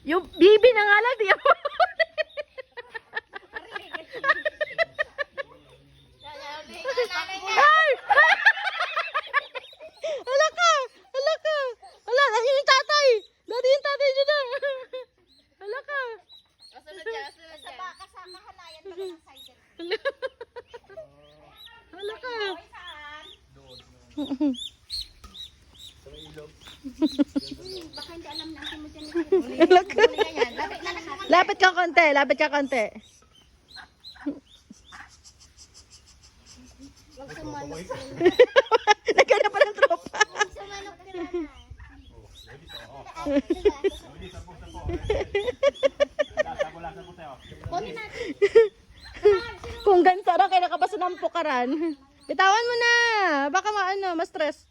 Yung bibi na nga lang, di ako. Ay! Hala ka! Hala ka! Hala, dahil yung tatay! Dahil yung tatay dyan na! Hala ka! Kasunod yan. Kasama hanayan kami ng cider. Hala ka! Baka hindi alam na mo dyan. Hala ka! Lapit ka konti, lapit ka konti. Huwag sumanok sila. Nagkana pa ng tropa. Huwag sumanok sila na. Kunin natin. Kung gansara kay nakabasa ng pukaran. Bitawan mo na. Baka ma-stress.